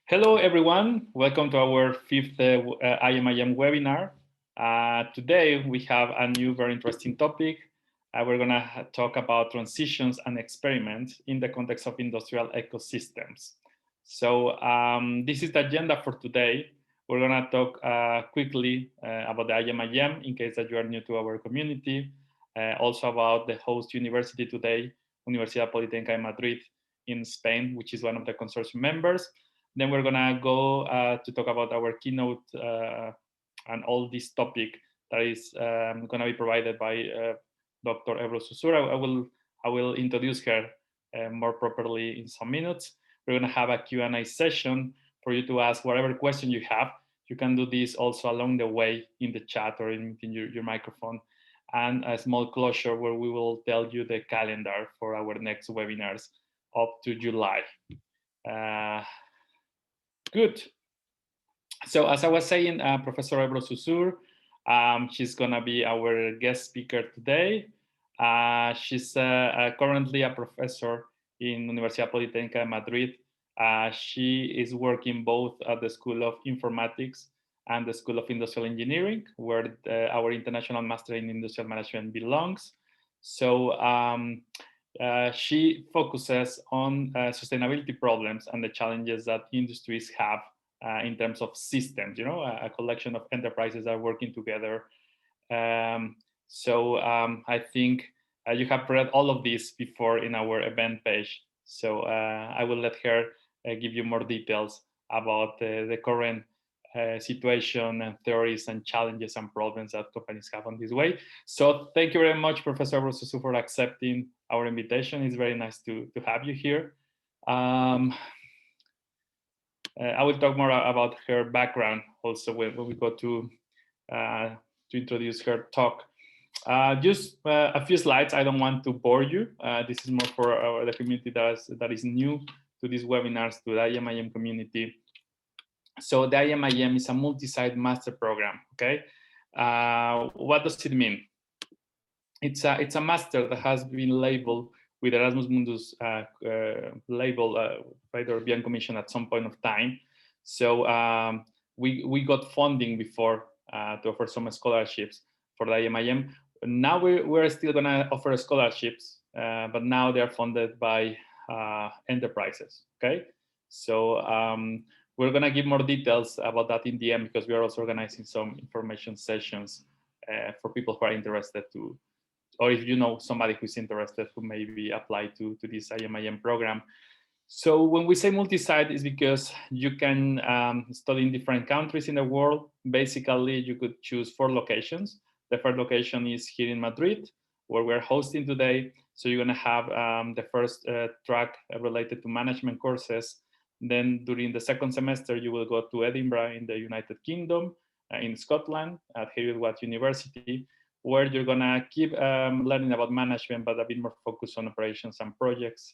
Hello, everyone. Welcome to our fifth IMIM webinar. Today, we have a new very interesting topic. We're going to talk about transitions and experiments in the context of industrial ecosystems. So this is the agenda for today. We're going to talk quickly about the IMIM in case that you are new to our community. Also about the host university today, Universidad Politécnica de Madrid in Spain, which is one of the consortium members. Then we're gonna go to talk about our keynote and all this topic that is gonna be provided by Dr. Ebro Susura. I will introduce her more properly in some minutes. We're gonna have a Q&A session for you to ask whatever question you have. You can do this also along the way in the chat or in your microphone. And a small closure where we will tell you the calendar for our next webinars up to July. Good. So as I was saying, Professor Ebro Susur, she's going to be our guest speaker today. She's currently a professor in Universidad Politécnica de Madrid. She is working both at the School of Informatics and the School of Industrial Engineering, where our International Master in Industrial Management belongs. So she focuses on sustainability problems and the challenges that industries have in terms of systems, a collection of enterprises that are working together. So I think you have read all of this before in our event page. So I will let her give you more details about the current situation and theories and challenges and problems that companies have on this way. So thank you very much, Professor Rosusu, for accepting our invitation. It's very nice to have you here. I will talk more about her background also when we go to introduce her talk. Just a few slides. I don't want to bore you. This is more for the community that is new to these webinars, to the IMIM community. So the IMIM is a multi-site master program, okay? What does it mean? It's a master that has been labeled with Erasmus Mundus label by the European Commission at some point of time. So we got funding before to offer some scholarships for the IMIM. Now we're still gonna offer scholarships, but now they're funded by enterprises, okay? So we're going to give more details about that in the end, because we are also organizing some information sessions for people who are interested to, or if you know somebody who's interested who maybe apply to this IMIM program. So when we say multi-site, is because you can study in different countries in the world. Basically, you could choose 4 locations. The first location is here in Madrid, where we're hosting today. So you're going to have the first track related to management courses. Then during the second semester, you will go to Edinburgh in the United Kingdom, in Scotland, at Heriot-Watt University, where you're gonna keep learning about management, but a bit more focused on operations and projects.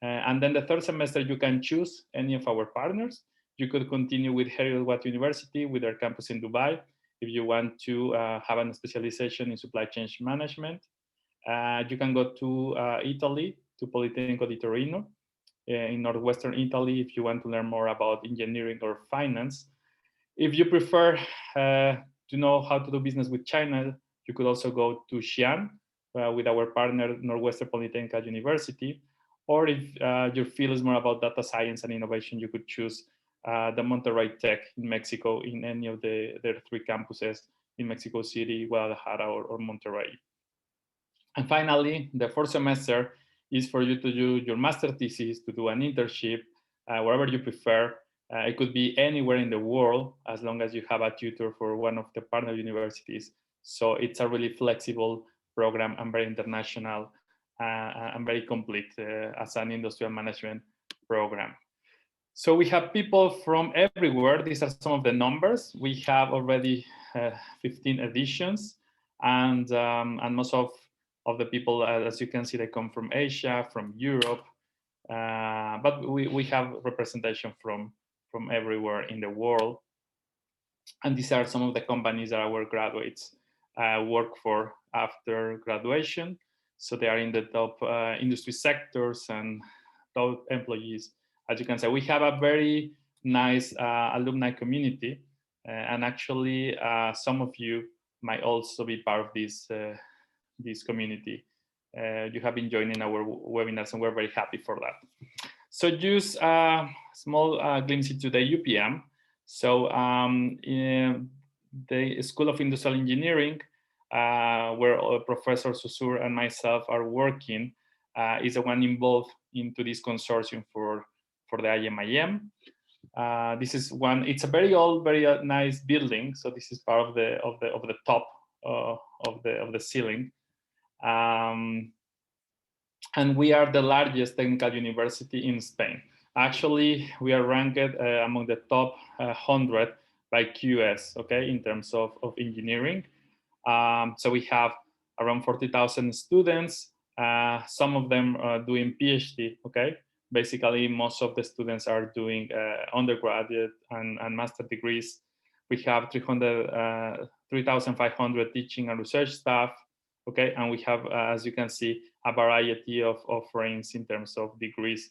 And then the third semester, you can choose any of our partners. You could continue with Heriot-Watt University with their campus in Dubai, if you want to have a specialization in supply chain management. You can go to Italy, to Politecnico di Torino, in northwestern Italy, if you want to learn more about engineering or finance. If you prefer to know how to do business with China, you could also go to Xi'an with our partner, Northwestern Polytechnic University. Or if your field is more about data science and innovation, you could choose the Monterrey Tech in Mexico, in any of their 3 campuses in Mexico City, Guadalajara, or Monterrey. And finally, the 4th semester is for you to do your master thesis, to do an internship, wherever you prefer. It could be anywhere in the world, as long as you have a tutor for one of the partner universities. So it's a really flexible program and very international and very complete as an industrial management program. So we have people from everywhere. These are some of the numbers. We have already 15 editions, and most of the people, as you can see, they come from Asia, from Europe, but we have representation from everywhere in the world. And these are some of the companies that our graduates work for after graduation. So they are in the top industry sectors and top employees. As you can see, we have a very nice alumni community, and actually some of you might also be part of this community. You have been joining our webinars, and we're very happy for that. So just a small glimpse into the UPM. So in the School of Industrial Engineering, where Professor Susur and myself are working, is the one involved into this consortium for the IMIM. This is one. It's a very old, very nice building. So this is part of the top of the ceiling. And we are the largest technical university in Spain. Actually, we are ranked among the top 100 by QS, okay, in terms of engineering. So we have around 40,000 students, some of them doing PhD, okay? Basically, most of the students are doing undergraduate and master degrees. We have 3,500 teaching and research staff, okay? And we have, as you can see, a variety of offerings in terms of degrees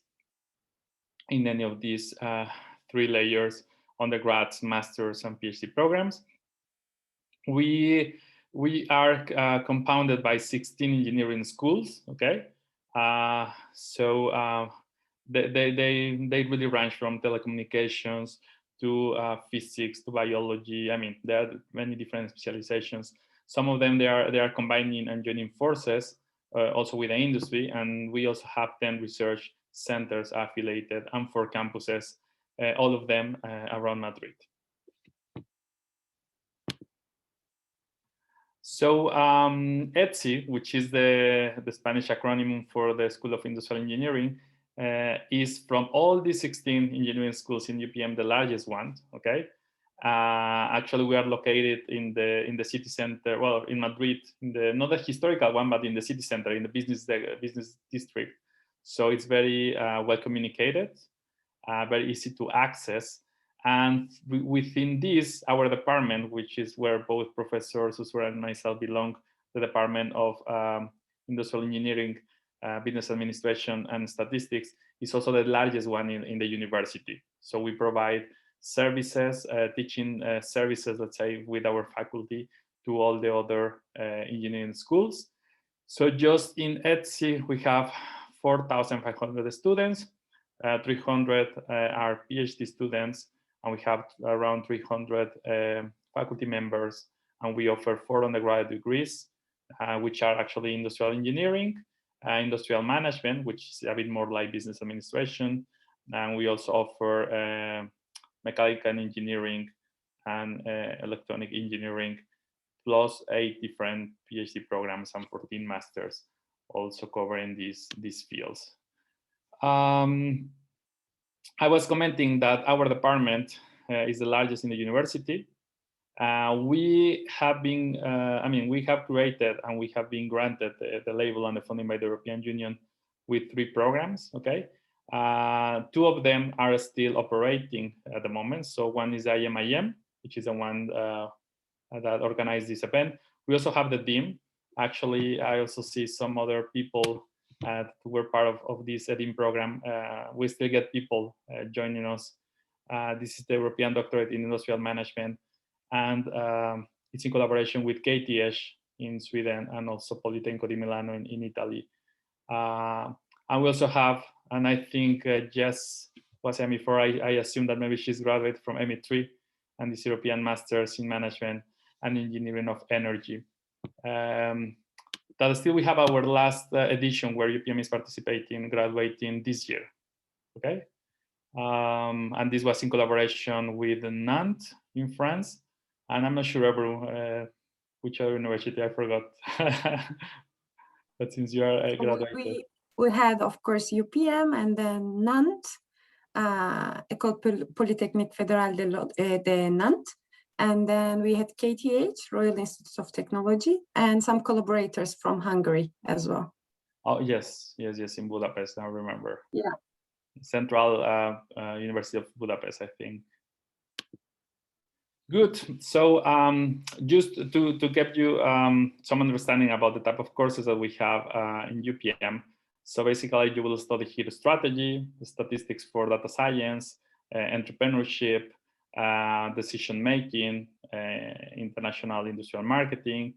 in any of these 3 layers, undergrads, masters, and PhD programs. We are compounded by 16 engineering schools, okay? They really range from telecommunications to physics to biology. I mean, there are many different specializations. Some of them they are combining and joining forces also with the industry, and we also have 10 research centers affiliated and 4 campuses, all of them around Madrid. So ETSI, which is the Spanish acronym for the School of Industrial Engineering, is from all the 16 engineering schools in UPM, the largest one, okay? Actually, we are located in the city center, well, in Madrid, not the historical one, but in the city center, in the business district. So it's very well communicated, very easy to access. And within this, our department, which is where both Professor Susura and myself belong, the Department of Industrial Engineering, Business Administration, and Statistics, is also the largest one in the university. So we provide services, teaching services, let's say, with our faculty to all the other engineering schools. So just in ETSI, we have 4,500 students, 300 are PhD students, and we have around 300 faculty members, and we offer 4 undergraduate degrees, which are actually industrial engineering, industrial management, which is a bit more like business administration, and we also offer mechanical engineering and electronic engineering, plus 8 different PhD programs and 14 masters, also covering these fields. I was commenting that our department is the largest in the university. We have been, we have created and we have been granted the label and the funding by the European Union with 3 programs, okay? 2 of them are still operating at the moment. So one is IMIM, which is the one that organized this event. We also have the DIM. Actually, I also see some other people who were part of this DIM program. We still get people joining us. This is the European Doctorate in Industrial Management, and it's in collaboration with KTH in Sweden and also Politecnico di Milano in Italy. And we also have, and I think Jess was saying before, I assume that maybe she's graduated from ME3 and this European Masters in Management and Engineering of Energy. That still we have our last edition where UPM is participating, graduating this year, okay? And this was in collaboration with Nantes in France, and I'm not sure ever which other university, I forgot. But since you are graduated. We had, of course, UPM and then Nantes, École Polytechnique Fédérale de Nantes. And then we had KTH, Royal Institute of Technology, and some collaborators from Hungary as well. Oh, yes, in Budapest, I remember. Yeah. Central University of Budapest, I think. Good. So just to give you some understanding about the type of courses that we have in UPM. So basically, you will study here strategy, statistics for data science, entrepreneurship, decision-making, international industrial marketing,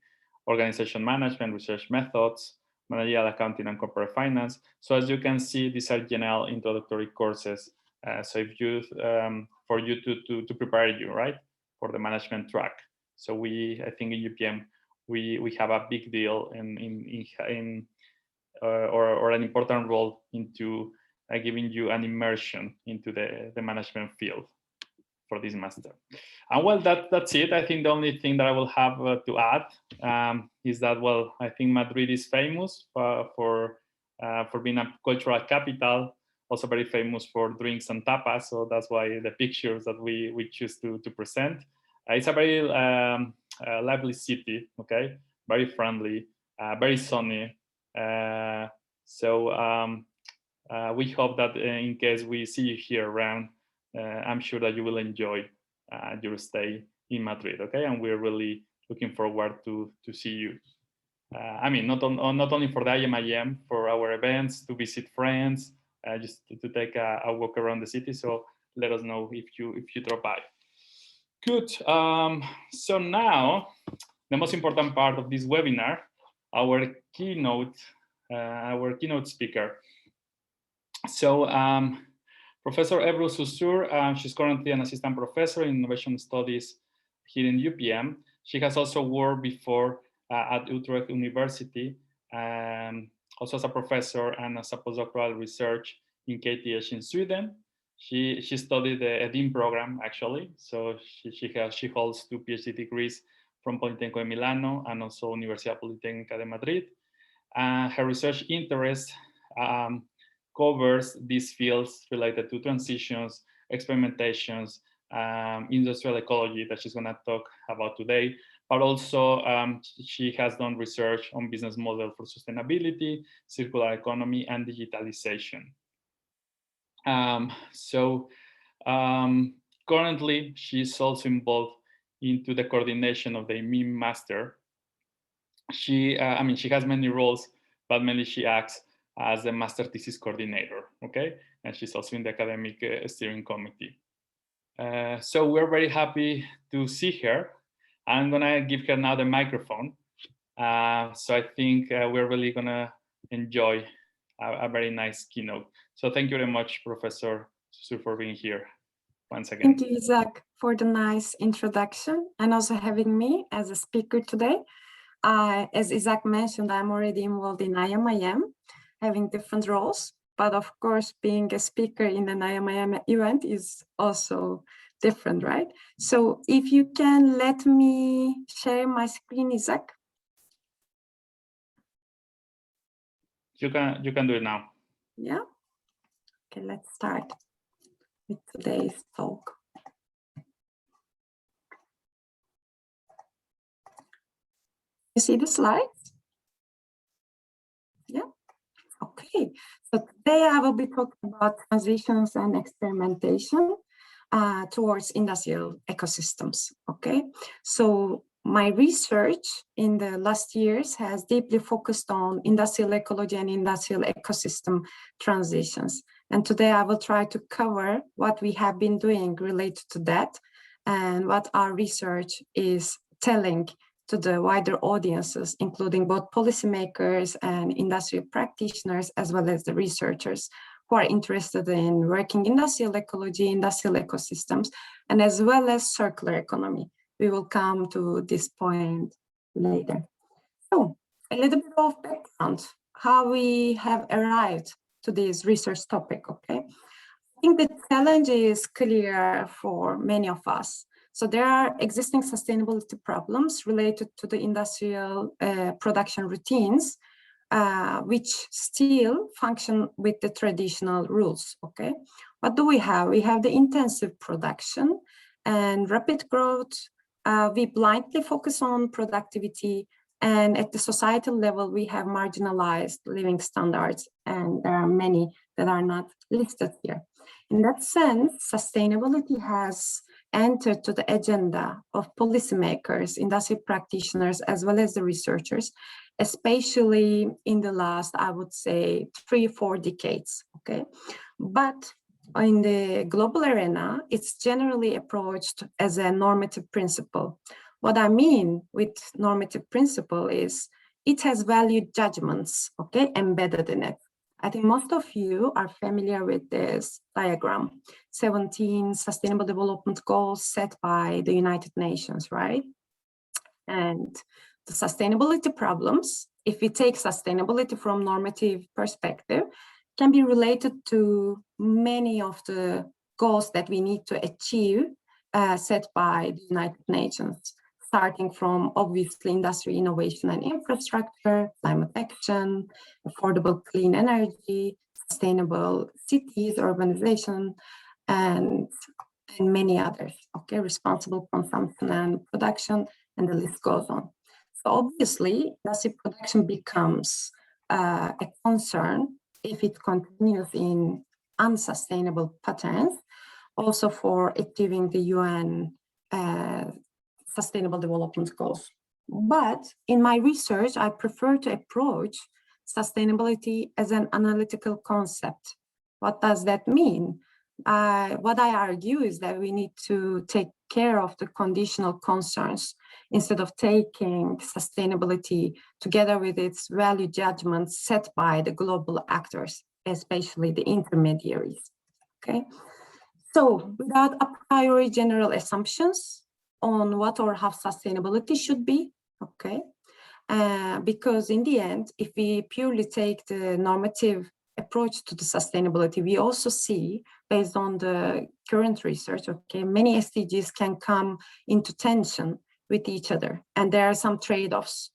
organization management, research methods, managerial accounting and corporate finance. So as you can see, these are general introductory courses. So if you, for you to prepare you, right, for the management track. So I think in UPM, we have a big deal or an important role into giving you an immersion into the management field for this master. And well, that's it. I think the only thing that I will have to add is that, well, I think Madrid is famous for being a cultural capital, also very famous for drinks and tapas. So that's why the pictures that we choose to present. It's a very lively city, okay? Very friendly, very sunny. So we hope that in case we see you here around, I'm sure that you will enjoy your stay in Madrid, okay? And we're really looking forward to see you. I mean, not only for the IMIM, for our events, to visit friends, just to take a walk around the city. So let us know if you drop by. Good. So now, the most important part of this webinar, our keynote speaker. So Professor Ebru Susur, she's currently an assistant professor in innovation studies here in UPM. She has also worked before at Utrecht University, also as a professor and as a postdoctoral research in KTH in Sweden. She studied the EDIM program, actually. So she holds 2 PhD degrees from Politecnico de Milano and also Universidad Politécnica de Madrid. Her research interest covers these fields related to transitions, experimentations, industrial ecology that she's going to talk about today, but also she has done research on business model for sustainability, circular economy, and digitalization. Currently, she's also involved into the coordination of the IMIM Master. She has many roles, but mainly she acts as the master thesis coordinator, okay? And she's also in the academic steering committee. So we're very happy to see her. I'm gonna give her now the microphone. So I think we're really gonna enjoy a very nice keynote. So thank you very much, Professor Susur, for being here once again. Thank you, Isaac, for the nice introduction and also having me as a speaker today. As Isaac mentioned, I'm already involved in IMIM, having different roles, but of course, being a speaker in an IMIM event is also different, right? So if you can let me share my screen, Isaac. You can do it now. Yeah. Okay, let's start with today's talk. You see the slides? Yeah. Okay. So today I will be talking about transitions and experimentation towards industrial ecosystems. Okay. So my research in the last years has deeply focused on industrial ecology and industrial ecosystem transitions. And today I will try to cover what we have been doing related to that and what our research is telling to the wider audiences, including both policymakers and industrial practitioners, as well as the researchers who are interested in working industrial ecology, industrial ecosystems, and as well as circular economy. We will come to this point later. So a little bit of background, how we have arrived to this research topic, okay? I think the challenge is clear for many of us. So there are existing sustainability problems related to the industrial production routines, which still function with the traditional rules, okay? What do we have? We have the intensive production and rapid growth. We blindly focus on productivity, and at the societal level, we have marginalized living standards, and there are many that are not listed here. In that sense, sustainability has entered to the agenda of policymakers, industry practitioners, as well as the researchers, especially in the last, I would say, 3-4 decades, okay? But in the global arena, it's generally approached as a normative principle. What I mean with normative principle is it has value judgments, okay, embedded in it. I think most of you are familiar with this diagram, 17 Sustainable Development Goals set by the United Nations, right? And the sustainability problems, if we take sustainability from normative perspective, can be related to many of the goals that we need to achieve set by the United Nations, starting from obviously industry, innovation and infrastructure, climate action, affordable clean energy, sustainable cities, urbanization, and many others, okay, responsible consumption and production, and the list goes on. So obviously, industry production becomes a concern if it continues in unsustainable patterns, also for achieving the UN Sustainable Development Goals. But in my research, I prefer to approach sustainability as an analytical concept. What does that mean? What I argue is that we need to take care of the conditional concerns instead of taking sustainability together with its value judgments set by the global actors, especially the intermediaries. Okay, so without a priori general assumptions on what or how sustainability should be, okay, because in the end, if we purely take the normative approach to the sustainability, we also see, based on the current research, okay, many SDGs can come into tension with each other, and there are some trade-offs.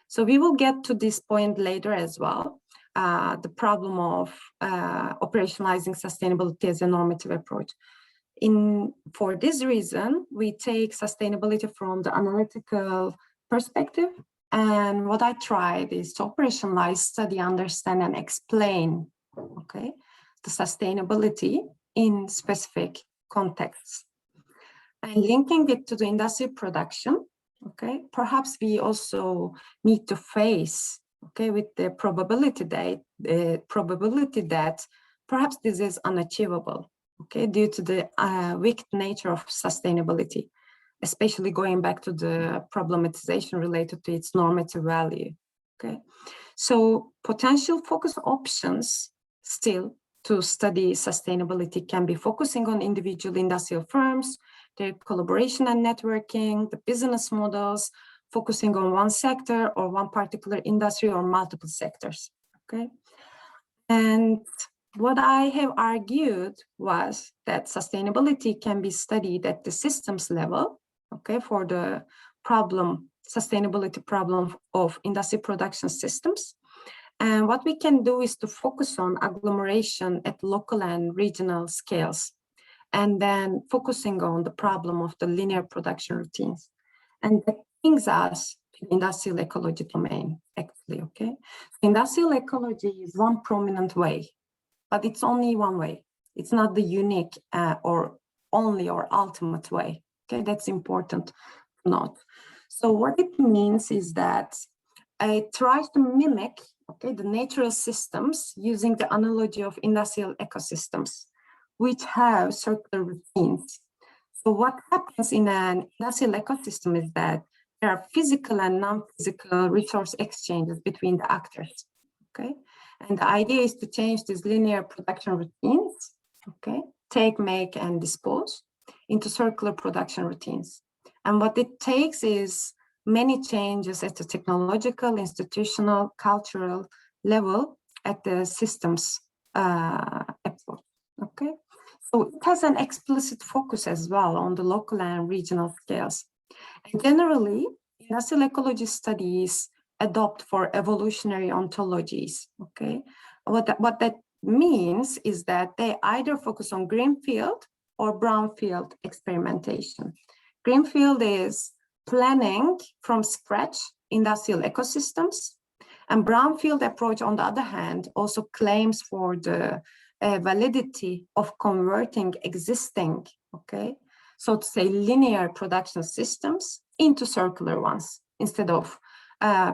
So we will get to this point later as well, the problem of operationalizing sustainability as a normative approach. For this reason, we take sustainability from the analytical perspective. And what I tried is to operationalize, study, understand, and explain, okay, the sustainability in specific contexts. And linking it to the industry production, okay, perhaps we also need to face, okay, with the probability that perhaps this is unachievable, okay, due to the weak nature of sustainability, especially going back to the problematization related to its normative value, okay? So potential focus options still to study sustainability can be focusing on individual industrial firms, their collaboration and networking, the business models, focusing on one sector or one particular industry or multiple sectors, okay? And what I have argued was that sustainability can be studied at the systems level, okay, for the sustainability problem of industry production systems. And what we can do is to focus on agglomeration at local and regional scales, and then focusing on the problem of the linear production routines. And that brings us to the industrial ecology domain, actually, okay? Industrial ecology is one prominent way, but it's only one way. It's not the unique or only or ultimate way. Okay, that's important to note. So what it means is that it tries to mimic, okay, the natural systems using the analogy of industrial ecosystems, which have circular routines. So what happens in an industrial ecosystem is that there are physical and non-physical resource exchanges between the actors, okay? And the idea is to change these linear production routines, okay, take, make, and dispose, into circular production routines. And what it takes is many changes at the technological, institutional, cultural level at the systems approach, okay? So it has an explicit focus as well on the local and regional scales. And generally, industrial ecology studies adopt for evolutionary ontologies, okay? What that means is that they either focus on greenfield or brownfield experimentation. Greenfield is planning from scratch industrial ecosystems, and brownfield approach, on the other hand, also claims for the validity of converting existing, okay, so to say, linear production systems into circular ones instead of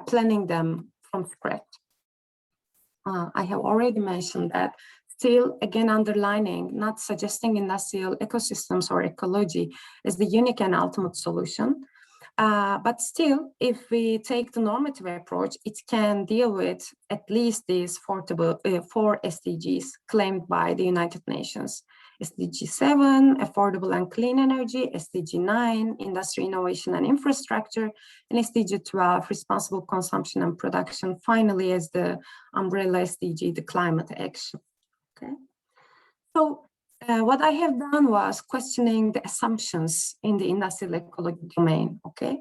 planning them from scratch. I have already mentioned that Still, again, underlining, not suggesting industrial ecosystems or ecology as the unique and ultimate solution. But still, if we take the normative approach, it can deal with at least these four SDGs claimed by the United Nations. SDG 7, affordable and clean energy, SDG 9, industry, innovation and infrastructure, and SDG 12, responsible consumption and production, finally as the umbrella SDG, the climate action. Okay. So what I have done was questioning the assumptions in the industrial ecology domain, okay?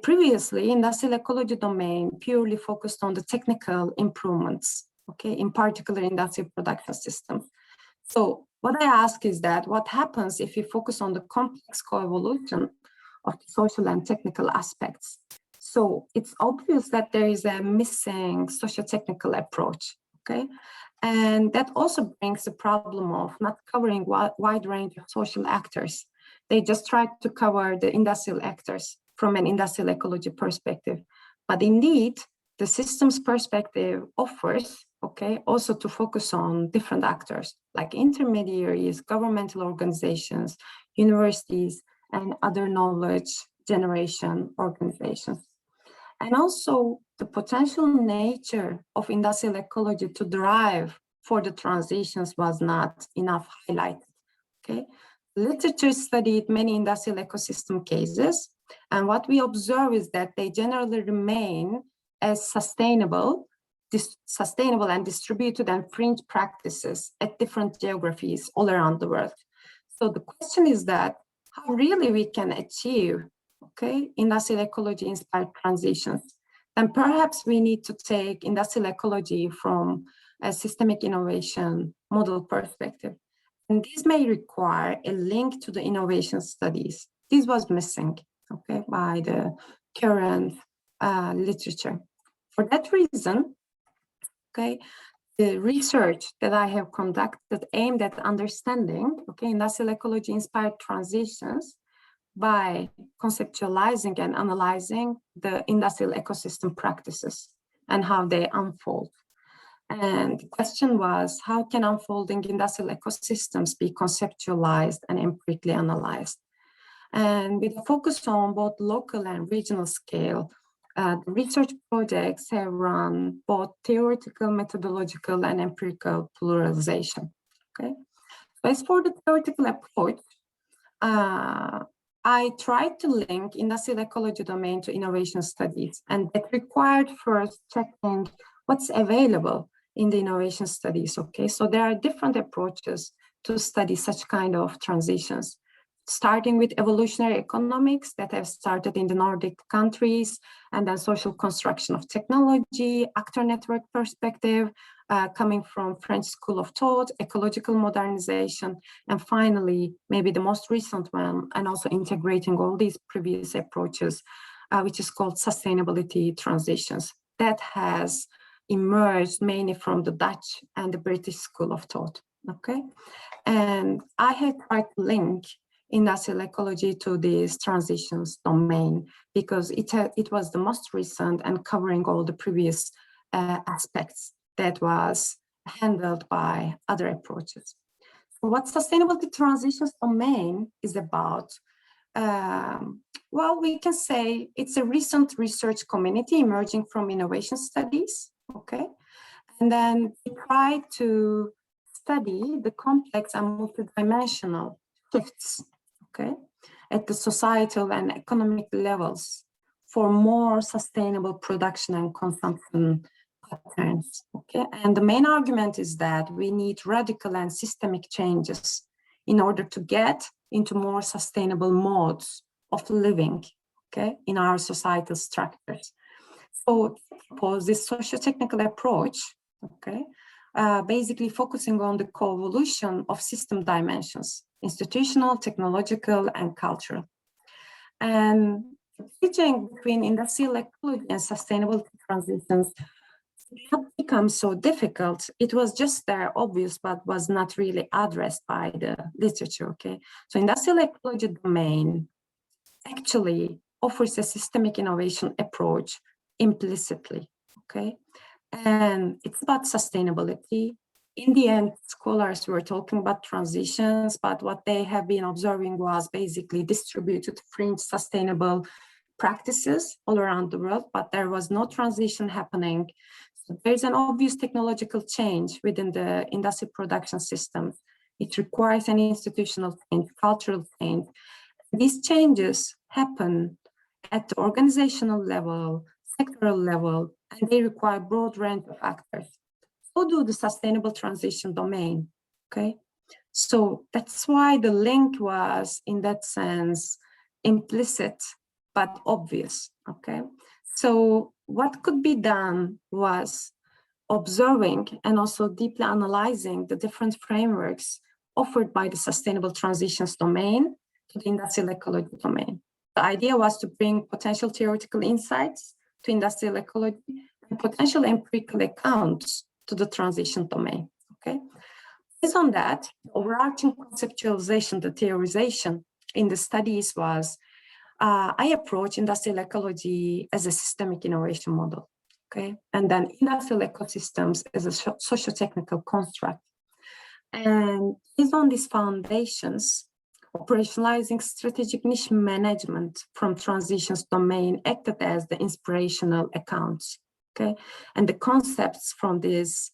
Previously, industrial ecology domain purely focused on the technical improvements, okay, in particular industrial production systems. So what I ask is that what happens if we focus on the complex coevolution of the social and technical aspects? So it's obvious that there is a missing socio-technical approach, okay? And that also brings the problem of not covering wide range of social actors. They just try to cover the industrial actors from an industrial ecology perspective. But indeed, the systems perspective offers, okay, also to focus on different actors like intermediaries, governmental organizations, universities, and other knowledge generation organizations. And also the potential nature of industrial ecology to drive for the transitions was not enough highlighted, okay? Literature studied many industrial ecosystem cases, and what we observe is that they generally remain as sustainable and distributed and fringe practices at different geographies all around the world. So the question is that how really we can achieve, okay, industrial ecology inspired transitions. And perhaps we need to take industrial ecology from a systemic innovation model perspective. And this may require a link to the innovation studies. This was missing, okay, by the current literature. For that reason, okay, the research that I have conducted aimed at understanding, okay, industrial ecology inspired transitions by conceptualizing and analyzing the industrial ecosystem practices and how they unfold. And the question was, how can unfolding industrial ecosystems be conceptualized and empirically analyzed? And with a focus on both local and regional scale, the research projects have run both theoretical, methodological, and empirical pluralization, okay? So as for the theoretical approach, I tried to link industrial ecology domain to innovation studies, and that required first checking what's available in the innovation studies, okay? So there are different approaches to study such kind of transitions, starting with evolutionary economics that have started in the Nordic countries, and then social construction of technology, actor network perspective, coming from French school of thought, ecological modernization, and finally, maybe the most recent one, and also integrating all these previous approaches, which is called sustainability transitions. That has emerged mainly from the Dutch and the British school of thought, okay? And I had tried to link industrial ecology to this transitions domain because it was the most recent and covering all the previous aspects that was handled by other approaches. So what sustainability transitions domain is about, well, we can say it's a recent research community emerging from innovation studies, okay? And then we try to study the complex and multidimensional shifts, okay, at the societal and economic levels for more sustainable production and consumption patterns, okay? And the main argument is that we need radical and systemic changes in order to get into more sustainable modes of living, okay, in our societal structures. So propose this socio-technical approach, okay, basically focusing on the co-evolution of system dimensions, institutional, technological, and cultural. And bridging between industrial ecology and sustainable transitions not become so difficult. It was just there, obvious, but was not really addressed by the literature, okay? So industrial ecology domain actually offers a systemic innovation approach implicitly, okay? And it's about sustainability, in the end, scholars were talking about transitions, but what they have been observing was basically distributed fringe sustainable practices all around the world, but there was no transition happening. So there's an obvious technological change within the industry production systems. It requires an institutional change, cultural change. These changes happen at the organizational level, sectoral level, and they require a broad range of actors. So do the sustainable transition domain, okay? So that's why the link was, in that sense, implicit, but obvious, okay? So what could be done was observing and also deeply analyzing the different frameworks offered by the sustainable transitions domain to the industrial ecology domain. The idea was to bring potential theoretical insights to industrial ecology and potential empirical accounts to the transition domain, okay? Based on that, overarching conceptualization, the theorization in the studies was, I approach industrial ecology as a systemic innovation model, okay? And then industrial ecosystems as a socio-technical construct. And based on these foundations, operationalizing strategic niche management from transitions domain acted as the inspirational accounts, okay? And the concepts from this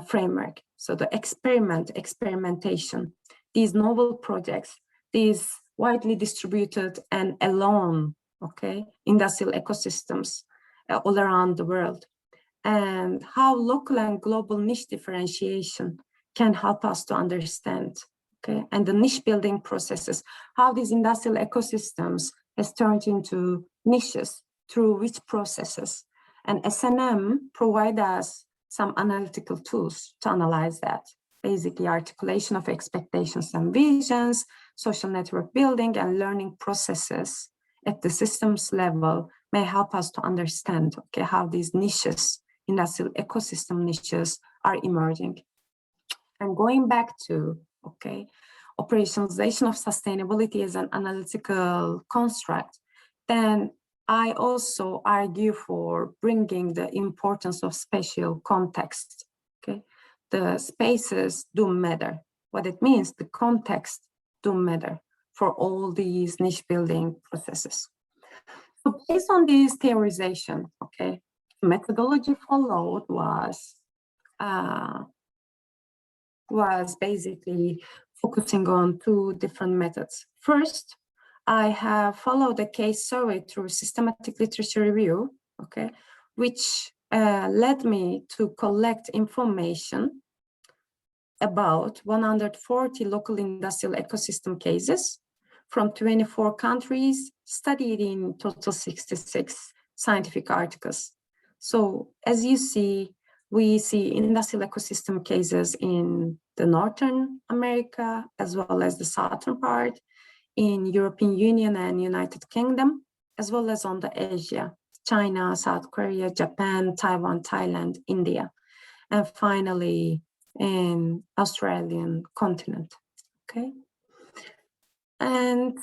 framework, so the experimentation, these novel projects, these widely distributed and alone, okay, industrial ecosystems all around the world, and how local and global niche differentiation can help us to understand, okay, and the niche building processes, how these industrial ecosystems has turned into niches through which processes. And S&M provide us some analytical tools to analyze that. Basically, articulation of expectations and visions, social network building, and learning processes at the systems level may help us to understand, okay, how these niches, industrial ecosystem niches, are emerging. And going back to, okay, operationalization of sustainability as an analytical construct, then I also argue for bringing the importance of spatial context, okay? The spaces do matter. What it means, the context do matter for all these niche building processes. So based on this theorization, okay, the methodology followed was basically focusing on two different methods. First, I have followed a case survey through systematic literature review, okay, which led me to collect information about 140 local industrial ecosystem cases from 24 countries, studied in total 66 scientific articles. So as you see, we see industrial ecosystem cases in the Northern America, as well as the southern part, in European Union and United Kingdom, as well as on the Asia, China, South Korea, Japan, Taiwan, Thailand, India, and finally in Australian continent, okay? And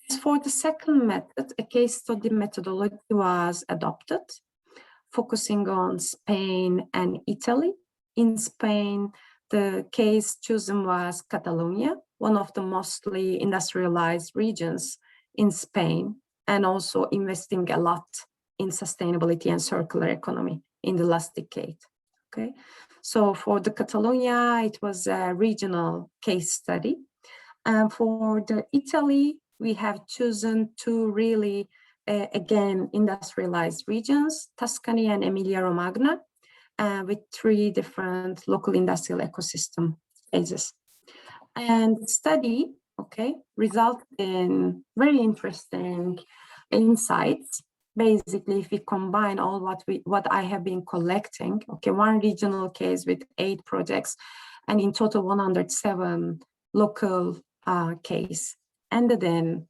as for the second method, a case study methodology was adopted, focusing on Spain and Italy. In Spain, the case chosen was Catalonia, one of the mostly industrialized regions in Spain, and also investing a lot in sustainability and circular economy in the last decade, okay? So for the Catalonia, it was a regional case study. And for the Italy, we have chosen two really, again, industrialized regions, Tuscany and Emilia-Romagna, with three different local industrial ecosystem phases. And the study, okay, resulted in very interesting insights. Basically, if we combine all what I have been collecting, okay, one regional case with 8 projects, and in total 107 local case, and then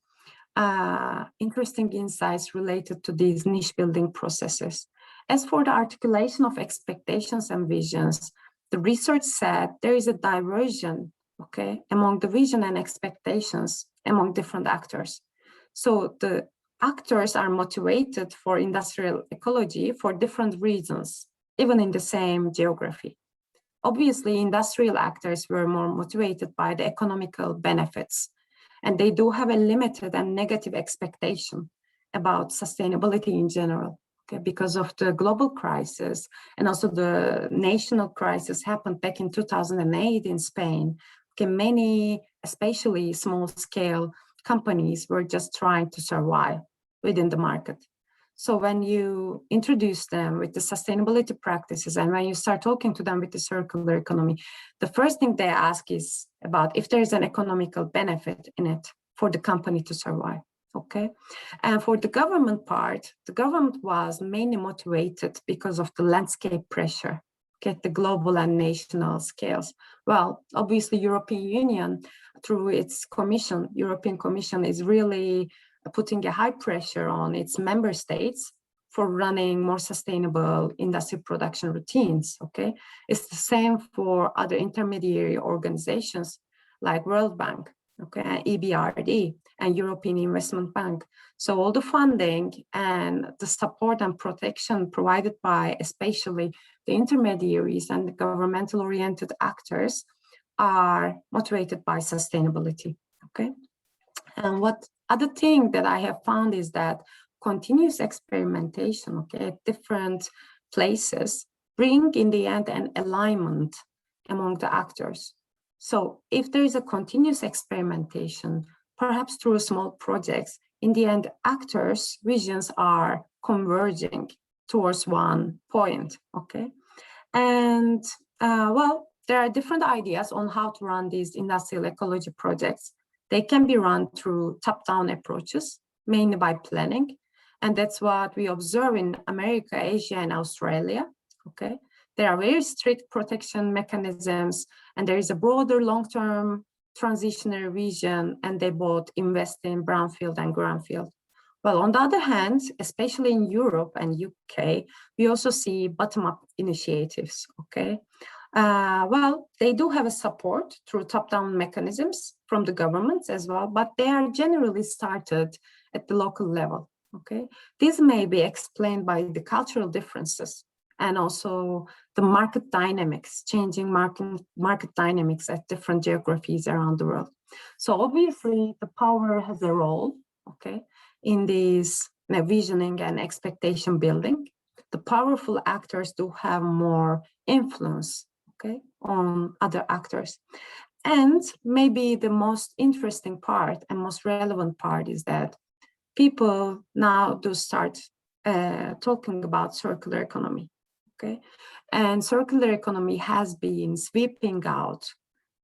interesting insights related to these niche building processes. As for the articulation of expectations and visions, the research said there is a diversion, okay, among the vision and expectations among different actors. So the actors are motivated for industrial ecology for different reasons, even in the same geography. obviously industrial actors were more motivated by the economical benefits, and they do have a limited and negative expectation about sustainability in general. Okay, because of the global crisis and also the national crisis happened back in 2008 in Spain. Okay, many, especially small-scale companies, were just trying to survive within the market. So when you introduce them with the sustainability practices and when you start talking to them with the circular economy, the first thing they ask is about if there is an economical benefit in it for the company to survive. Okay, and for the government part, the government was mainly motivated because of the landscape pressure, okay, at the global and national scales. Well, obviously, European Union, through its commission, European Commission is really putting a high pressure on its member states for running more sustainable industrial production routines. Okay, it's the same for other intermediary organizations like World Bank, okay, EBRD and European Investment Bank. So all the funding and the support and protection provided by especially the intermediaries and the governmental oriented actors are motivated by sustainability, okay? And what other thing that I have found is that continuous experimentation, okay, at different places bring in the end an alignment among the actors. So if there is a continuous experimentation, perhaps through small projects, in the end, actors' visions are converging towards one point, okay? And well, there are different ideas on how to run these industrial ecology projects. They can be run through top-down approaches, mainly by planning. And that's what we observe in America, Asia, and Australia, okay? There are very strict protection mechanisms, and there is a broader long-term transitionary vision, and they both invest in brownfield and greenfield. Well, on the other hand, especially in Europe and UK, we also see bottom-up initiatives, okay? Well, they do have a support through top-down mechanisms from the governments as well, but they are generally started at the local level, okay? This may be explained by the cultural differences and also the market dynamics, changing market dynamics at different geographies around the world. So obviously the power has a role, okay, in this visioning and expectation building. The powerful actors do have more influence, okay, on other actors. And maybe the most interesting part and most relevant part is that people now do start talking about circular economy. Okay, and circular economy has been sweeping out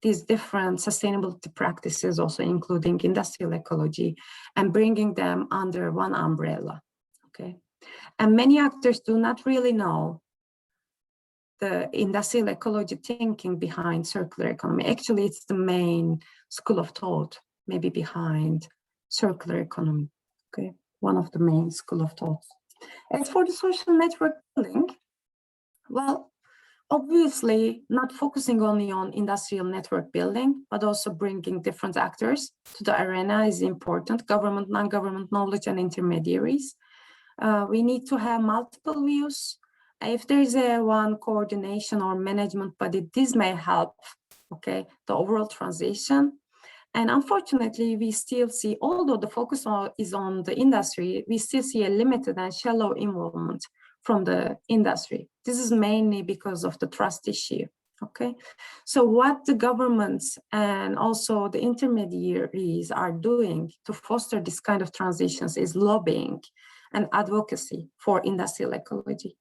these different sustainability practices, also including industrial ecology, and bringing them under one umbrella. Okay, and many actors do not really know the industrial ecology thinking behind circular economy. Actually, it's the main school of thought, maybe behind circular economy. Okay, one of the main school of thoughts. As for the social network building, well, obviously not focusing only on industrial network building, but also bringing different actors to the arena is important, government, non-government knowledge and intermediaries. We need to have multiple views. If there is one coordination or management body, this may help, okay, the overall transition. And unfortunately, we still see, although the focus is on the industry, we still see a limited and shallow involvement from the industry. This is mainly because of the trust issue, okay? So what the governments and also the intermediaries are doing to foster this kind of transitions is lobbying and advocacy for industrial ecology.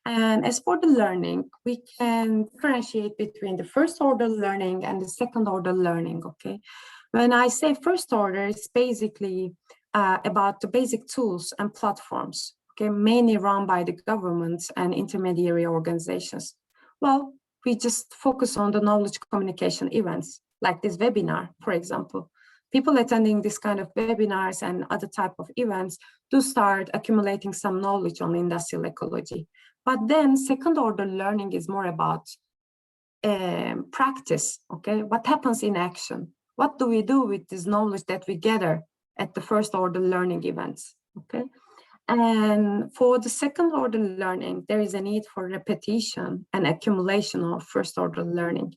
And as for the learning, we can differentiate between the first order learning and the second order learning, okay? When I say first order, it's basically about the basic tools and platforms, okay, mainly run by the governments and intermediary organizations. Well, we just focus on the knowledge communication events, like this webinar, for example. People attending this kind of webinars and other type of events do start accumulating some knowledge on industrial ecology. But then second order learning is more about practice, okay? What happens in action? What do we do with this knowledge that we gather at the first order learning events, okay? And for the second order learning, there is a need for repetition and accumulation of first order learning.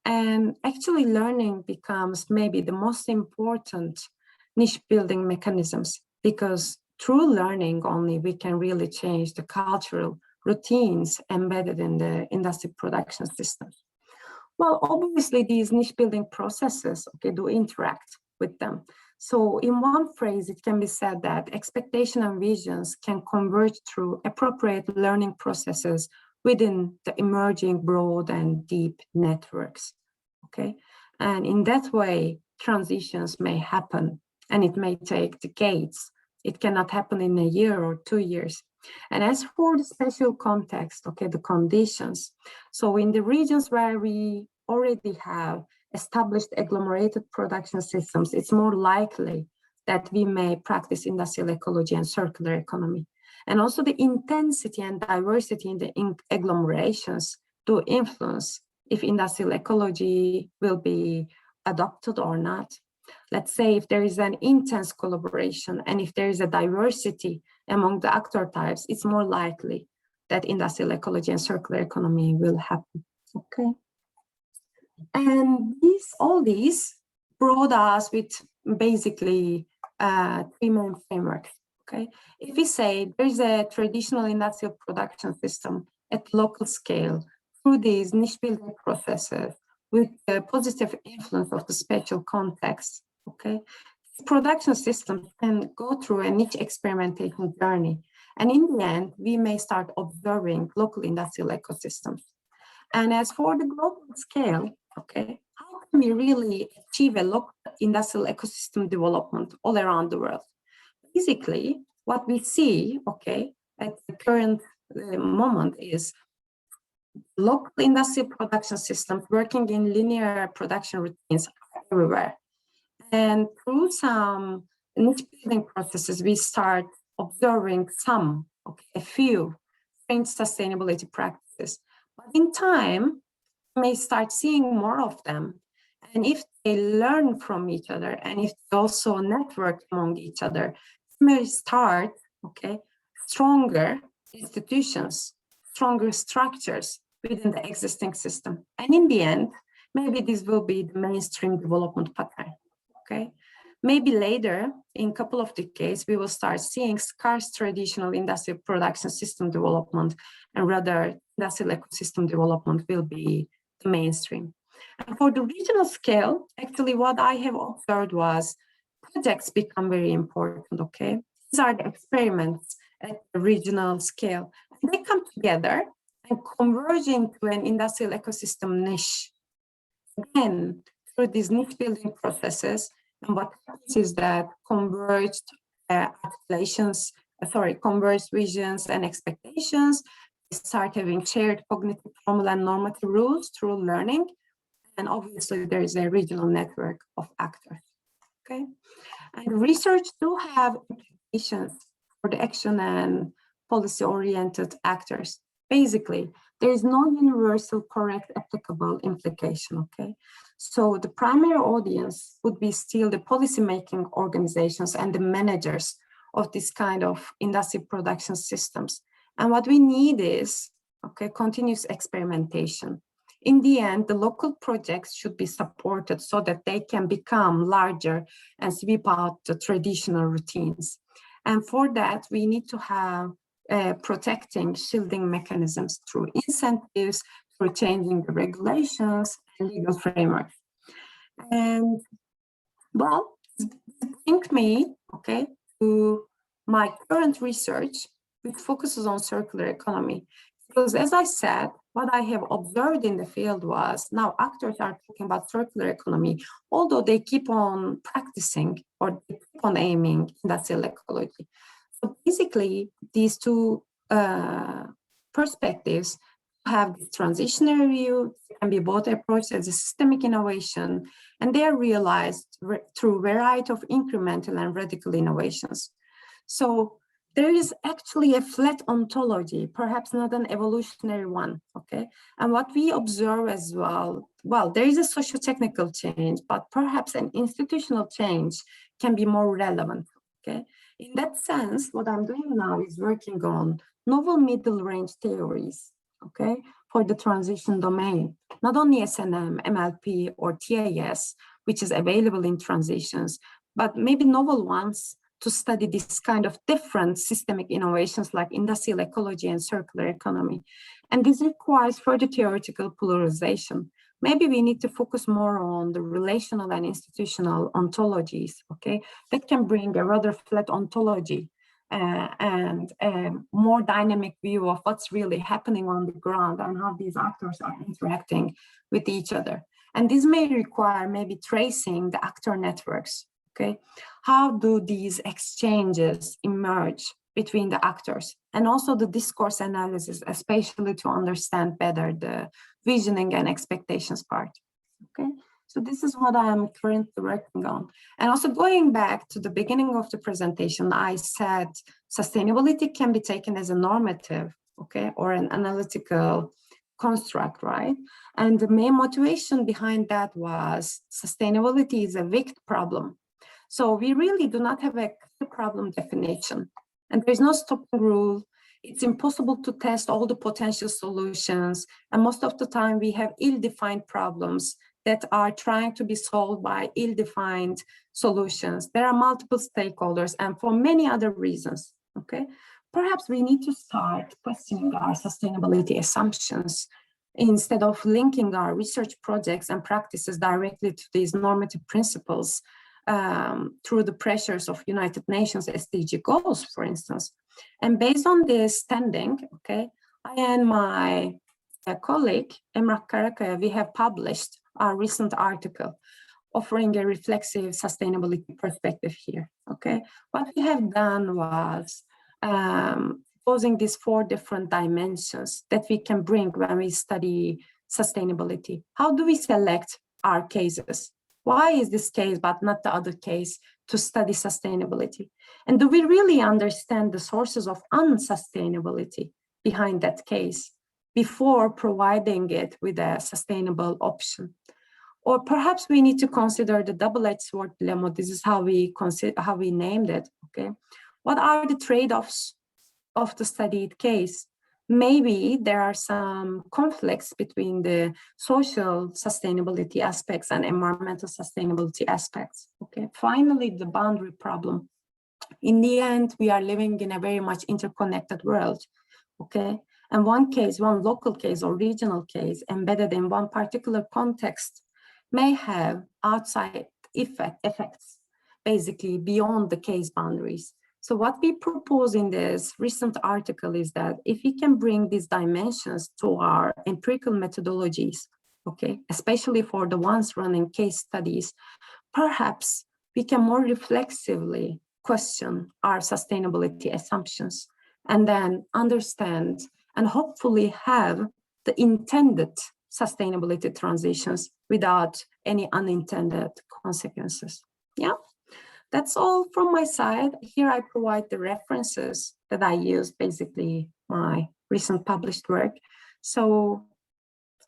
And actually learning becomes maybe the most important niche building mechanisms, because through learning only we can really change the cultural routines embedded in the industry production systems. Well, obviously these niche building processes, okay, do interact with them. So in one phrase, it can be said that expectation and visions can converge through appropriate learning processes within the emerging broad and deep networks, okay? And in that way, transitions may happen, and it may take decades. It cannot happen in a year or 2 years. And as for the special context, okay, the conditions. So in the regions where we already have established agglomerated production systems, it's more likely that we may practice industrial ecology and circular economy. And also the intensity and diversity in the agglomerations do influence if industrial ecology will be adopted or not. Let's say if there is an intense collaboration and if there is a diversity among the actor types, it's more likely that industrial ecology and circular economy will happen, okay? And all these brought us with basically 3 main frameworks, okay? If we say there's a traditional industrial production system at local scale through these niche building processes with the positive influence of the spatial context, okay? Production systems can go through a niche experimentation journey. And in the end, we may start observing local industrial ecosystems. And as for the global scale, okay, how can we really achieve a local industrial ecosystem development all around the world? Basically, what we see, okay, at the current moment is local industrial production systems working in linear production routines everywhere. And through some niche building processes, we start observing some, okay, a few strange sustainability practices. But in time, we may start seeing more of them. And if they learn from each other, and if they also network among each other, we may start, okay, stronger institutions, stronger structures within the existing system. And in the end, maybe this will be the mainstream development pattern. Okay, maybe later, in a couple of decades, we will start seeing scarce traditional industrial production system development, and rather industrial ecosystem development will be the mainstream. And for the regional scale, actually what I have observed was projects become very important, okay? These are the experiments at the regional scale. And they come together and converge into an industrial ecosystem niche. Again, through these niche building processes, and what happens is that converged converged visions and expectations start having shared cognitive formula and normative rules through learning. And obviously there is a regional network of actors, okay? And research do have implications for the action and policy-oriented actors. Basically, there is no universal, correct, applicable implication, okay? So the primary audience would be still the policymaking organizations and the managers of this kind of industrial production systems. And what we need is, okay, continuous experimentation. In the end, the local projects should be supported so that they can become larger and sweep out the traditional routines. And for that, we need to have protecting, shielding mechanisms through incentives, through changing the regulations and legal frameworks. And well, brings me, okay, to my current research, which focuses on circular economy. Because as I said, what I have observed in the field was now actors are talking about circular economy, although they keep on practicing or they keep on aiming industrial ecology. So basically, these two perspectives have this transitionary view, can be both approached as a systemic innovation, and they are realized through a variety of incremental and radical innovations. So there is actually a flat ontology, perhaps not an evolutionary one, okay? And what we observe as well, there is a socio-technical change, but perhaps an institutional change can be more relevant, okay? In that sense, what I'm doing now is working on novel middle range theories, okay, for the transition domain, not only SNM, MLP, or TAS, which is available in transitions, but maybe novel ones to study this kind of different systemic innovations like industrial ecology and circular economy. And this requires further theoretical pluralization. Maybe we need to focus more on the relational and institutional ontologies, okay, that can bring a rather flat ontology and a more dynamic view of what's really happening on the ground and how these actors are interacting with each other. And this may require maybe tracing the actor networks, okay? How do these exchanges emerge between the actors? And also the discourse analysis, especially to understand better the visioning and expectations part, okay? So this is what I'm currently working on. And also going back to the beginning of the presentation, I said sustainability can be taken as a normative, okay, or an analytical construct, right? And the main motivation behind that was sustainability is a wicked problem. So we really do not have a clear problem definition, and there's no stopping rule. It's impossible to test all the potential solutions. And most of the time we have ill-defined problems that are trying to be solved by ill-defined solutions. There are multiple stakeholders and for many other reasons, okay? Perhaps we need to start questioning our sustainability assumptions instead of linking our research projects and practices directly to these normative principles through the pressures of United Nations SDG goals, for instance. And based on this standing, okay, I and my colleague, Emrah Karakaya, we have published our recent article offering a reflexive sustainability perspective here, okay? What we have done was posing these 4 different dimensions that we can bring when we study sustainability. How do we select our cases? Why is this case but not the other case to study sustainability? And do we really understand the sources of unsustainability behind that case before providing it with a sustainable option? Or perhaps we need to consider the double-edged sword dilemma. This is how we named it, okay? What are the trade-offs of the studied case? Maybe there are some conflicts between the social sustainability aspects and environmental sustainability aspects, okay? Finally, the boundary problem. In the end, we are living in a very much interconnected world, okay? And one case, one local case or regional case embedded in one particular context may have outside effects, basically beyond the case boundaries. So what we propose in this recent article is that if we can bring these dimensions to our empirical methodologies, okay, especially for the ones running case studies, perhaps we can more reflexively question our sustainability assumptions and then understand and hopefully have the intended sustainability transitions without any unintended consequences. Yeah, that's all from my side. Here I provide the references that I use, basically my recent published work. So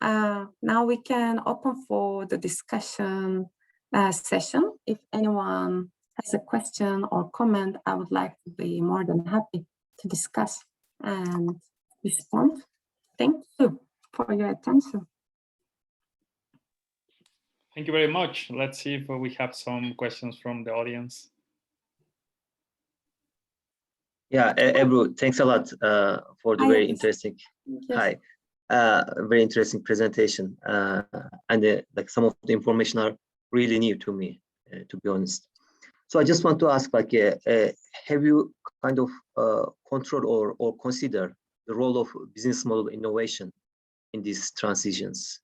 now we can open for the discussion session. If anyone has a question or comment, I would like to be more than happy to discuss and respond. Thank you for your attention. Thank you very much. Let's see if we have some questions from the audience. Yeah, Ebru, thanks a lot for the very interesting, very interesting presentation. And like some of the information are really new to me, to be honest. So I just want to ask, like, have you kind of control or consider the role of business model innovation in these transitions?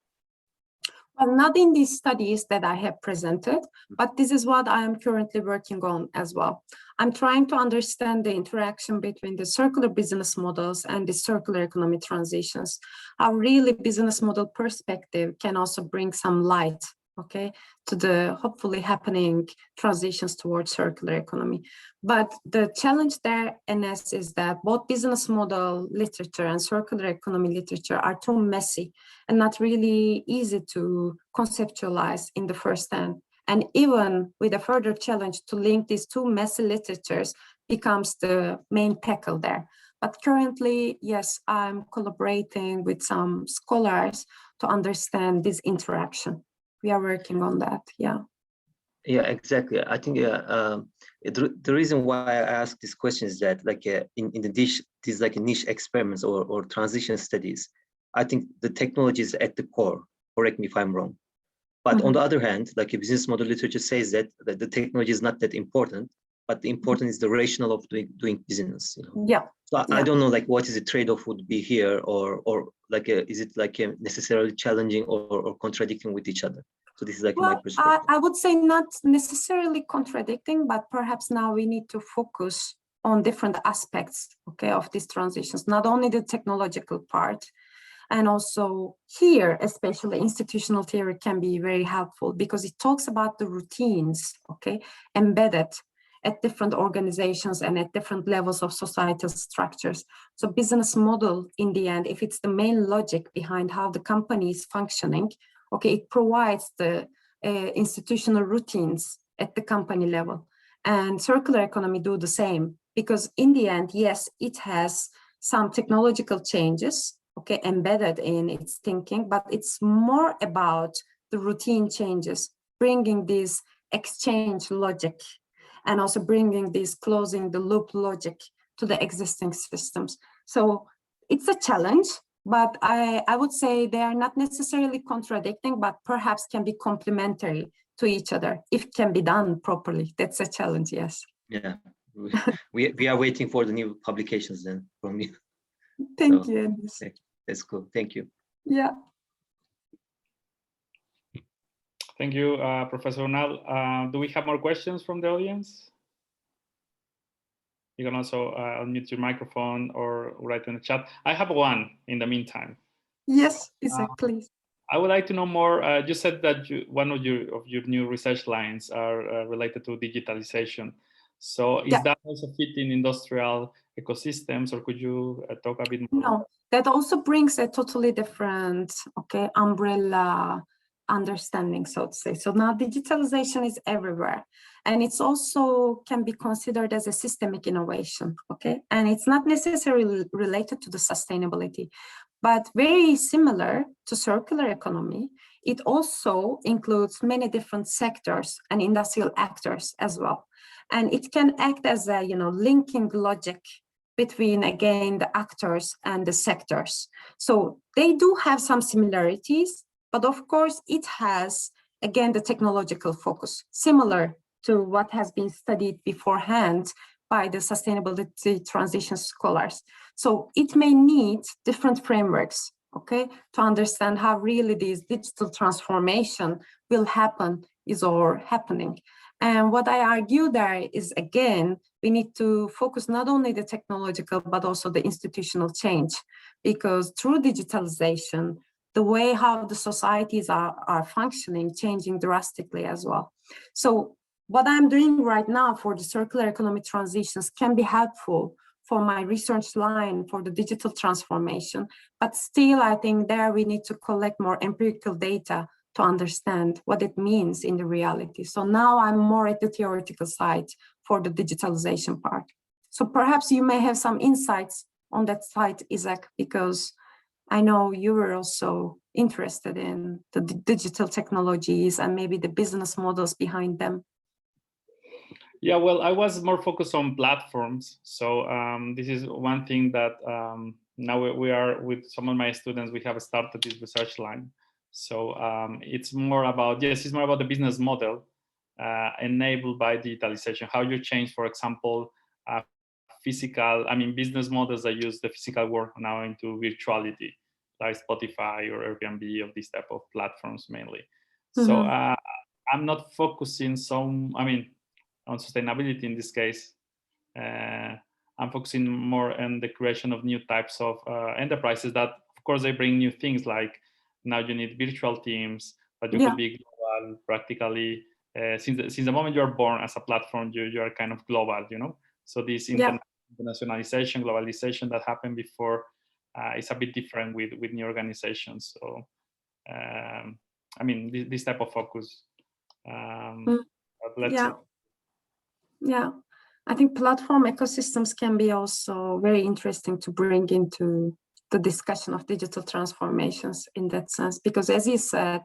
Well, not in these studies that I have presented, but this is what I am currently working on as well. I'm trying to understand the interaction between the circular business models and the circular economy transitions. How really business model perspective can also bring some light, okay, to the hopefully happening transitions towards circular economy. But the challenge there, NS, is that both business model literature and circular economy literature are too messy and not really easy to conceptualize in the first hand. And even with a further challenge to link these two messy literatures becomes the main tackle there. But currently, yes, I'm collaborating with some scholars to understand this interaction. We are working on that, yeah. Yeah, exactly. I think the reason why I ask this question is that like in the these like niche experiments or transition studies, I think the technology is at the core. Correct me if I'm wrong. But on the other hand, like a business model literature says that the technology is not that important, but the important is the rationale of doing business. You know? Yeah. So I don't know like what is the trade-off would be here, or like is it like necessarily challenging or contradicting with each other? So this is like my perspective. I would say not necessarily contradicting, but perhaps now we need to focus on different aspects, okay, of these transitions, not only the technological part, and also here, especially institutional theory can be very helpful because it talks about the routines, okay, embedded at different organizations and at different levels of societal structures. So business model, in the end, if it's the main logic behind how the company is functioning, okay, it provides the institutional routines at the company level. And circular economy do the same because in the end, yes, it has some technological changes, okay, embedded in its thinking, but it's more about the routine changes, bringing this exchange logic and also bringing this closing the loop logic to the existing systems. So it's a challenge, but I would say they are not necessarily contradicting, but perhaps can be complementary to each other if it can be done properly. That's a challenge, yes. Yeah, we are waiting for the new publications then from you. Thank you. That's cool. Thank you. Yeah. Thank you, Professor Unal. Do we have more questions from the audience? You can also unmute your microphone or write in the chat. I have one in the meantime. Yes, Isaac, please. I would like to know more. You said that one of your new research lines are related to digitalization. So is that also fit in industrial ecosystems, or could you talk a bit more? No, that also brings a totally different, okay, umbrella understanding, so to say. So now digitalization is everywhere, and it's also can be considered as a systemic innovation, okay? And it's not necessarily related to the sustainability, but very similar to circular economy. It also includes many different sectors and industrial actors as well. And it can act as a, linking logic between, again, the actors and the sectors. So they do have some similarities, but of course it has, again, the technological focus, similar to what has been studied beforehand by the sustainability transition scholars. So it may need different frameworks, okay, to understand how really this digital transformation will happen or happening. And what I argue there is, again, we need to focus not only the technological, but also the institutional change, because through digitalization, the way how the societies are functioning, changing drastically as well. So what I'm doing right now for the circular economy transitions can be helpful for my research line for the digital transformation, but still I think there we need to collect more empirical data to understand what it means in the reality. So now I'm more at the theoretical side for the digitalization part. So perhaps you may have some insights on that side, Isaac, because I know you were also interested in the digital technologies and maybe the business models behind them. Yeah, well, I was more focused on platforms. So this is one thing that now we are with some of my students, we have started this research line. So it's more about, it's more about the business model enabled by digitalization, how you change, for example, business models that use the physical world now into virtuality, like Spotify or Airbnb, of these type of platforms mainly. Mm-hmm. So I'm not focusing on sustainability in this case. I'm focusing more on the creation of new types of enterprises that, of course, they bring new things, like now you need virtual teams, but you could be global practically. Since the moment you're born as a platform, you are kind of global, So this internationalization, globalization that happened before is a bit different with new organizations. So, this type of focus. Yeah. I think platform ecosystems can be also very interesting to bring into the discussion of digital transformations in that sense, because as you said,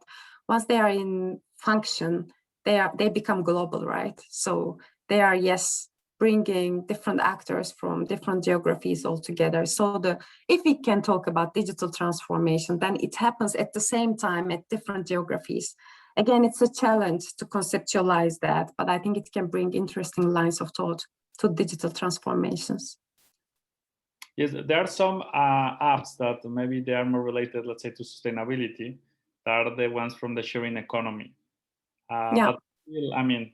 once they are in function, they become global, right? So they are, yes, bringing different actors from different geographies all together. So if we can talk about digital transformation, then it happens at the same time at different geographies. Again, it's a challenge to conceptualize that, but I think it can bring interesting lines of thought to digital transformations. Yes, there are some apps that maybe they are more related, let's say, to sustainability. That are the ones from the sharing economy. Yeah. But still, I mean,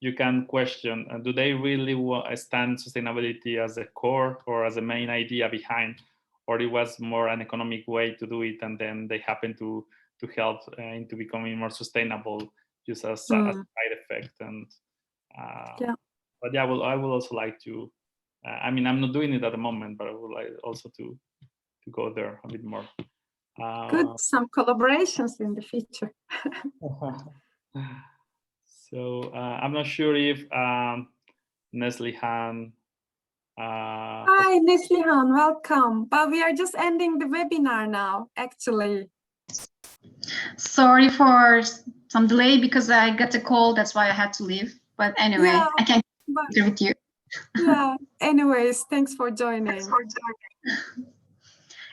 you can question, do they really stand sustainability as a core or as a main idea behind, or it was more an economic way to do it, and then they happen to help into becoming more sustainable just as a side effect. And yeah. But yeah, I will also like to, I mean, I'm not doing it at the moment, but I would like also to go there a bit more. Good, some collaborations in the future. So I'm not sure if Nestle Han. Hi, Nestle Han, welcome. But we are just ending the webinar now, actually. Sorry for some delay because I got a call. That's why I had to leave. But anyway, yeah, I can continue with you. Yeah. Anyways, thanks for joining.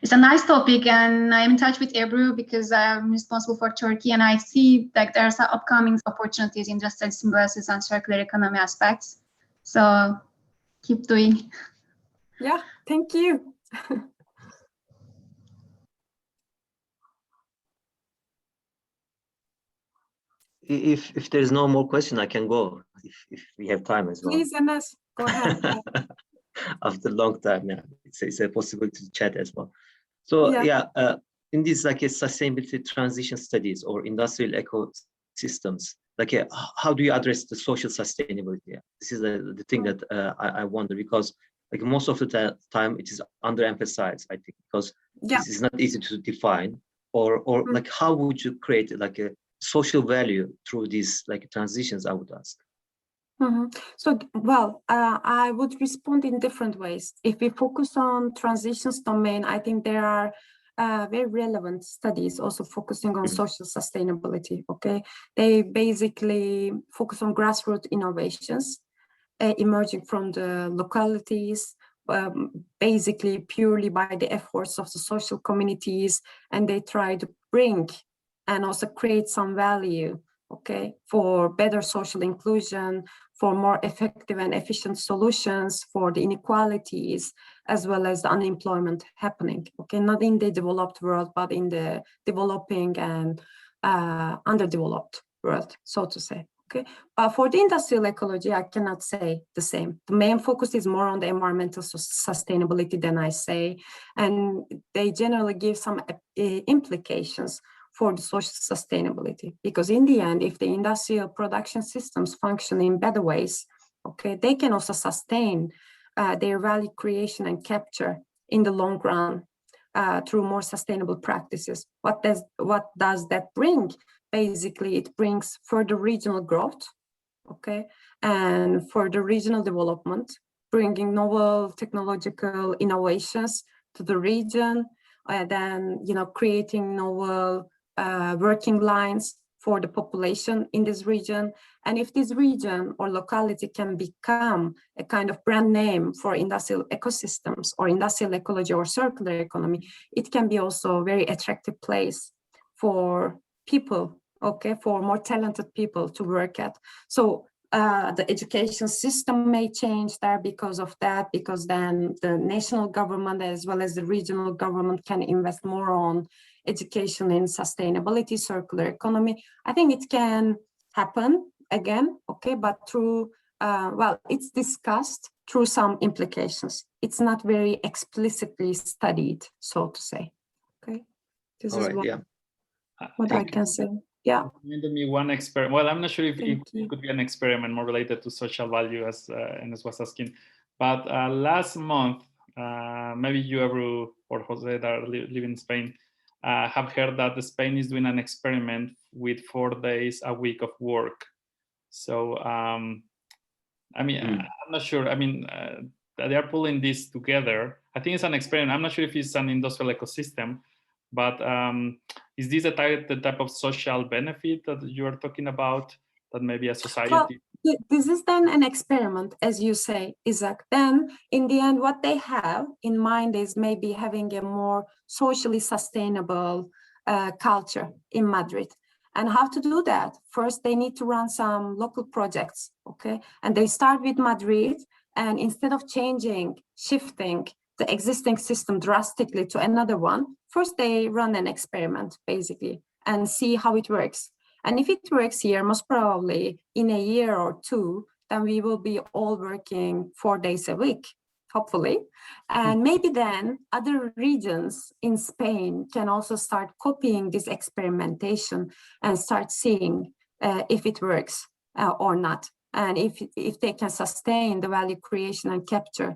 It's a nice topic, and I'm in touch with Ebru because I'm responsible for Turkey, and I see like there's upcoming opportunities in industrial symbiosis and circular economy aspects. So keep doing. Yeah, thank you. If there's no more question, I can go if we have time as well. Please, Enes, go ahead. After a long time, yeah, it's a possibility to chat as well. So yeah, in these like sustainability transition studies or industrial ecosystems, like how do you address the social sustainability? This is the thing that I wonder, because like most of the time it is underemphasized, I think, because this is not easy to define, or like how would you create like a social value through these like transitions, I would ask. So, well, I would respond in different ways. If we focus on transitions domain, I think there are very relevant studies also focusing on social sustainability, okay? They basically focus on grassroots innovations emerging from the localities, basically purely by the efforts of the social communities, and they try to bring and also create some value, okay, for better social inclusion, for more effective and efficient solutions for the inequalities, as well as the unemployment happening, okay, not in the developed world, but in the developing and underdeveloped world, so to say. Okay, but for the industrial ecology, I cannot say the same. The main focus is more on the environmental sustainability than I say, and they generally give some implications for the social sustainability, because in the end, if the industrial production systems function in better ways, okay, they can also sustain their value creation and capture in the long run through more sustainable practices. What does that bring? Basically, it brings further regional growth, okay, and further regional development, bringing novel technological innovations to the region, and then, you know, creating novel working lines for the population in this region. And if this region or locality can become a kind of brand name for industrial ecosystems or industrial ecology or circular economy, it can be also a very attractive place for people, okay, for more talented people to work at. So the education system may change there because of that, because then the national government as well as the regional government can invest more on education in sustainability, circular economy. I think it can happen again, okay, but through, well, it's discussed through some implications. It's not very explicitly studied, so to say, okay? This is what I can say. Yeah. Me one experiment. Well, I'm not sure if it could be an experiment more related to social value, as Enes was asking. But last month, maybe you, Ebru, or Jose that live in Spain, have heard that Spain is doing an experiment with 4 days a week of work. So I mean, I'm not sure. I mean, they are pulling this together. I think it's an experiment. I'm not sure if it's an industrial ecosystem, but is this the type of social benefit that you are talking about, that maybe a society? Well, this is then an experiment, as you say, Isaac. Then, in the end, what they have in mind is maybe having a more socially sustainable culture in Madrid. And how to do that? First, they need to run some local projects, okay? And they start with Madrid, and instead of shifting the existing system drastically to another one, first they run an experiment, basically, and see how it works. And if it works here, most probably in a year or two, then we will be all working 4 days a week, hopefully. And maybe then other regions in Spain can also start copying this experimentation and start seeing if it works or not. And if they can sustain the value creation and capture,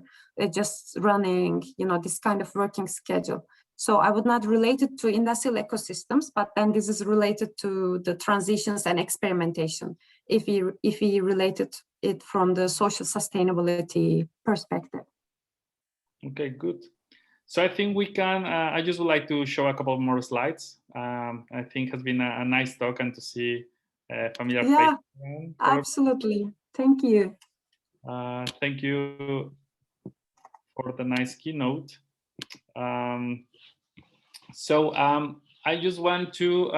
just running, this kind of working schedule. So I would not relate it to industrial ecosystems, but then this is related to the transitions and experimentation, if we related it from the social sustainability perspective. Okay, good. So I think we can, I just would like to show a couple more slides. I think it has been a nice talk, and to see familiar faces. Yeah, absolutely. Thank you. Thank you for the nice keynote. So I just want to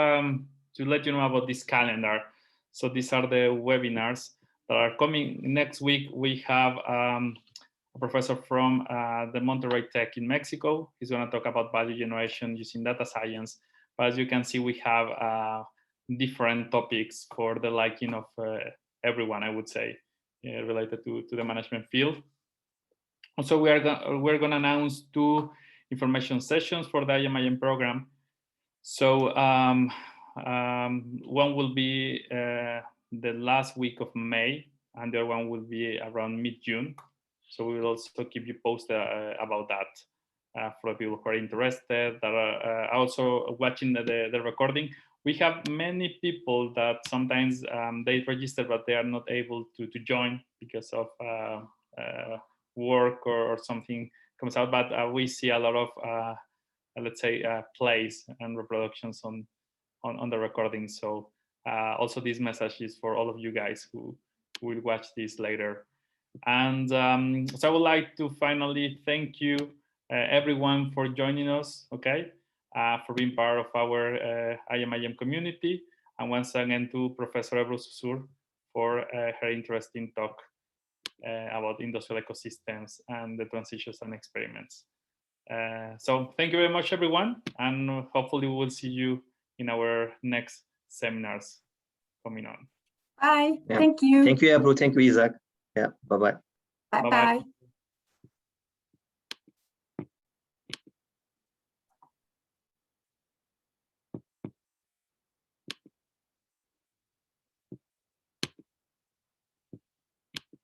let you know about this calendar. So these are the webinars that are coming next week. We have a professor from the Monterrey Tech in Mexico. He's going to talk about value generation using data science. But as you can see, we have different topics for the liking of everyone, I would say, related to the management field. Also, we're going to announce 2 information sessions for the IMIM program. So one will be the last week of May, and the other one will be around mid-June. So we will also keep you posted about that for people who are interested, that are also watching the recording. We have many people that sometimes they register, but they are not able to join because of work or something comes out. But we see a lot of let's say plays and reproductions on the recording. So also this message is for all of you guys who will watch this later. And so I would like to finally thank you everyone for joining us, okay, for being part of our IMIM community, and once again to Professor Ebru Susur for her interesting talk about industrial ecosystems and the transitions and experiments. So thank you very much, everyone, and hopefully we will see you in our next seminars coming on. Bye. Yeah. Thank you. Thank you, Ebru. Thank you, Isaac. Yeah. Bye-bye. Bye-bye.